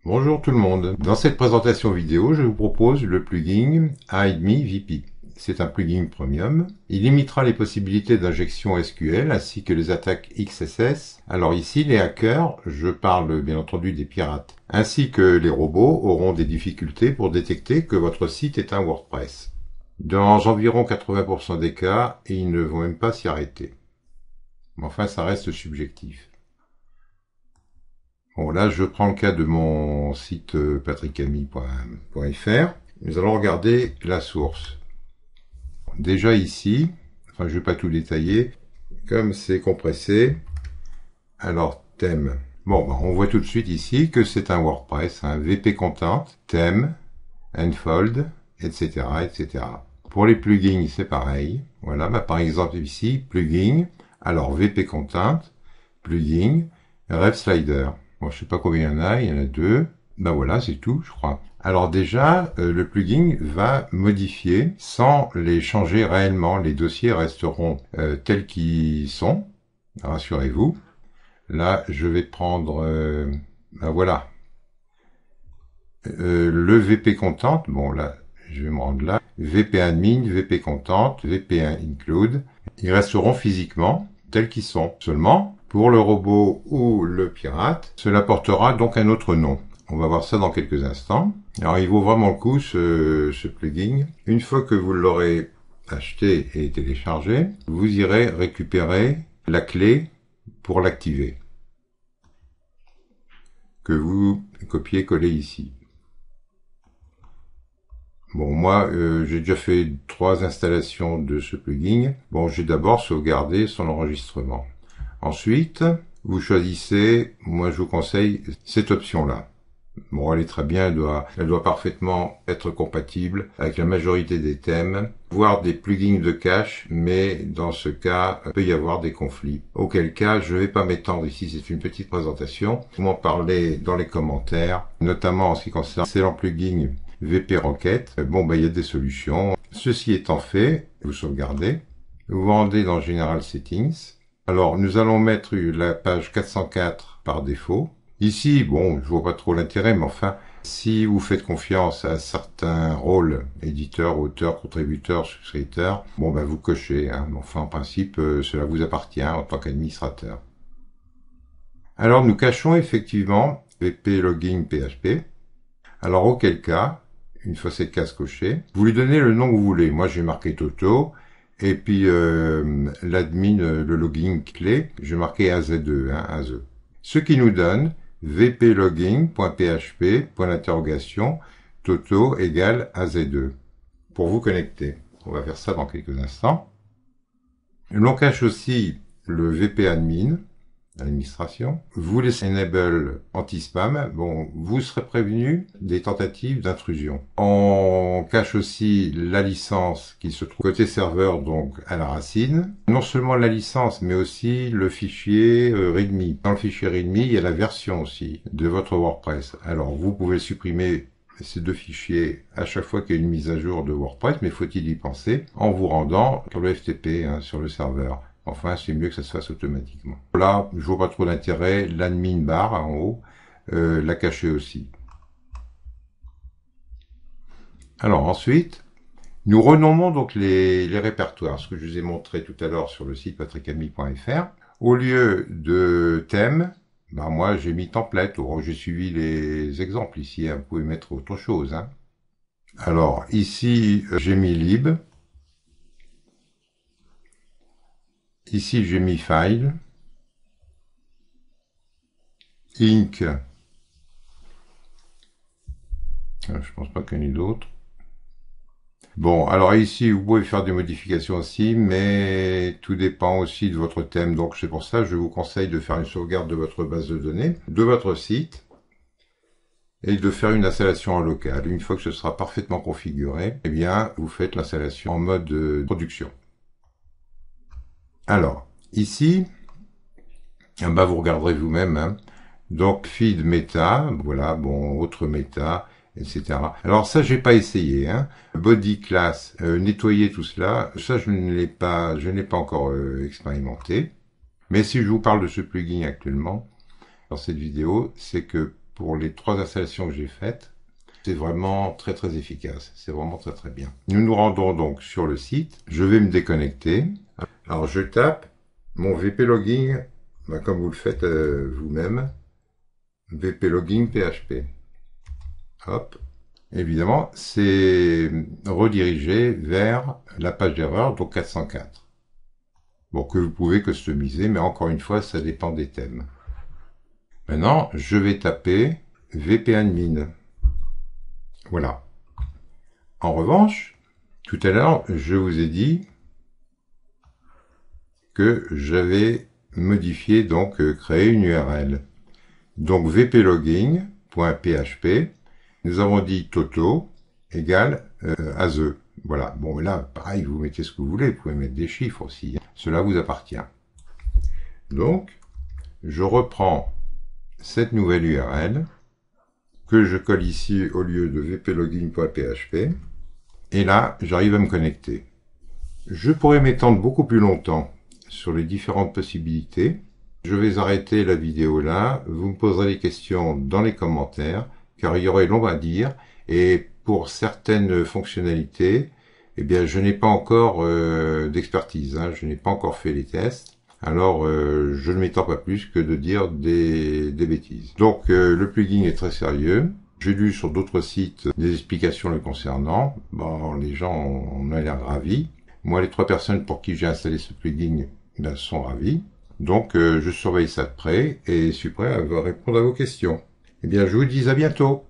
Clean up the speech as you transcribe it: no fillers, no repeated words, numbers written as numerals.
Bonjour tout le monde. Dans cette présentation vidéo, je vous propose le plugin HideMe VP. C'est un plugin premium. Il limitera les possibilités d'injection SQL ainsi que les attaques XSS. Alors ici, les hackers, je parle bien entendu des pirates, ainsi que les robots auront des difficultés pour détecter que votre site est un WordPress. Dans environ 80% des cas, ils ne vont même pas s'y arrêter. Mais enfin, ça reste subjectif. Bon, là, je prends le cas de mon site patrickamy.fr. Nous allons regarder la source. Déjà ici, enfin, je ne vais pas tout détailler, comme c'est compressé. Alors, thème. Bon, ben, on voit tout de suite ici que c'est un WordPress, un VP Content, thème, Enfold, etc., etc. Pour les plugins, c'est pareil. Voilà, ben, par exemple ici, plugin. Alors, VP Content, plugin, Rev Slider. Bon, je sais pas combien il y en a 2. Ben voilà, c'est tout, je crois. Alors déjà, le plugin va modifier sans les changer réellement. Les dossiers resteront tels qu'ils sont, rassurez-vous. Là, je vais prendre, ben voilà, le VP Content. Bon, là, je vais me rendre là. VP Admin, VP Content, VP Include. Ils resteront physiquement tels qu'ils sont. Seulement, pour le robot ou le pirate, cela portera donc un autre nom. On va voir ça dans quelques instants. Alors, il vaut vraiment le coup, ce plugin. Une fois que vous l'aurez acheté et téléchargé, vous irez récupérer la clé pour l'activer, que vous copiez-collez ici. Bon, moi, j'ai déjà fait 3 installations de ce plugin. Bon, j'ai d'abord sauvegardé son enregistrement. Ensuite, vous choisissez, moi je vous conseille cette option-là. Bon, elle est très bien, elle doit parfaitement être compatible avec la majorité des thèmes, voire des plugins de cache, mais dans ce cas, il peut y avoir des conflits. Auquel cas, je ne vais pas m'étendre ici, c'est une petite présentation. Vous m'en parlez dans les commentaires, notamment en ce qui concerne l'excellent plugin VP Rocket. Bon, ben, il y a des solutions. Ceci étant fait, vous sauvegardez, vous vous rendez dans General Settings. Alors, nous allons mettre la page 404 par défaut. Ici, bon, je vois pas trop l'intérêt, mais enfin, si vous faites confiance à certains rôles, éditeur, auteur, contributeur, souscripteur, bon, ben, vous cochez, hein. Enfin, en principe, cela vous appartient en tant qu'administrateur. Alors, nous cachons effectivement VP Login PHP. Alors, auquel cas, une fois cette case cochée, vous lui donnez le nom que vous voulez. Moi, j'ai marqué Toto. Et puis, l'admin, le login clé, j'ai marqué AZ2, hein, AZ. Ce qui nous donne vplogin.php, point d'interrogation, Toto égale AZ2. Pour vous connecter. On va faire ça dans quelques instants. L'on cache aussi le VP admin, l'administration. Vous laissez enable anti-spam. Bon, vous serez prévenu des tentatives d'intrusion. On cache aussi la licence qui se trouve côté serveur, donc à la racine. Non seulement la licence, mais aussi le fichier README. Dans le fichier README, il y a la version aussi de votre WordPress. Alors, vous pouvez supprimer ces 2 fichiers à chaque fois qu'il y a une mise à jour de WordPress, mais faut-il y penser en vous rendant sur le FTP, hein, sur le serveur. Enfin, c'est mieux que ça se fasse automatiquement. Là, je vois pas trop d'intérêt. L'admin bar en haut, la cacher aussi. Alors ensuite, nous renommons donc les répertoires, ce que je vous ai montré tout à l'heure sur le site patrickamy.fr. Au lieu de thème, ben moi j'ai mis template, ou j'ai suivi les exemples ici, hein, vous pouvez mettre autre chose. Hein. Alors ici, j'ai mis lib. Ici, j'ai mis file, inc. Je pense pas qu'il y en ait d'autres. Bon, alors ici, vous pouvez faire des modifications aussi, mais tout dépend aussi de votre thème. Donc, c'est pour ça que je vous conseille de faire une sauvegarde de votre base de données, de votre site, et de faire une installation en local. Une fois que ce sera parfaitement configuré, eh bien, vous faites l'installation en mode production. Alors, ici, bah, vous regarderez vous-même, hein. Donc, feed méta, voilà, bon, autre méta, etc. Alors ça, j'ai pas essayé, hein. Body class, nettoyer tout cela, ça, je ne l'ai pas encore expérimenté. Mais si je vous parle de ce plugin actuellement, dans cette vidéo, c'est que pour les 3 installations que j'ai faites. C'est vraiment très très efficace, c'est vraiment très très bien. Nous nous rendons donc sur le site, je vais me déconnecter. Alors je tape mon VP Logging, comme vous le faites vous-même, VP Logging PHP. Hop. Évidemment, c'est redirigé vers la page d'erreur, donc 404. Bon, que vous pouvez customiser, mais encore une fois, ça dépend des thèmes. Maintenant, je vais taper VPAdmin. Voilà. En revanche, tout à l'heure, je vous ai dit que j'avais modifié, donc créé une URL. Donc vplogging.php, nous avons dit toto égale AZE. Voilà. Bon, là, pareil, vous mettez ce que vous voulez, vous pouvez mettre des chiffres aussi. Cela vous appartient. Donc, je reprends cette nouvelle URL que je colle ici au lieu de vplogging.php. Et là, j'arrive à me connecter. Je pourrais m'étendre beaucoup plus longtemps sur les différentes possibilités. Je vais arrêter la vidéo là. Vous me poserez des questions dans les commentaires, car il y aurait long à dire. Et pour certaines fonctionnalités, eh bien, je n'ai pas encore d'expertise. Je n'ai pas encore fait les tests. Alors, je ne m'étends pas plus que de dire des bêtises. Donc, le plugin est très sérieux. J'ai lu sur d'autres sites des explications le concernant. Bon, les gens ont l'air ravis. Moi, les 3 personnes pour qui j'ai installé ce plugin sont ravis. Donc, je surveille ça de près et suis prêt à répondre à vos questions. Eh bien, je vous dis à bientôt.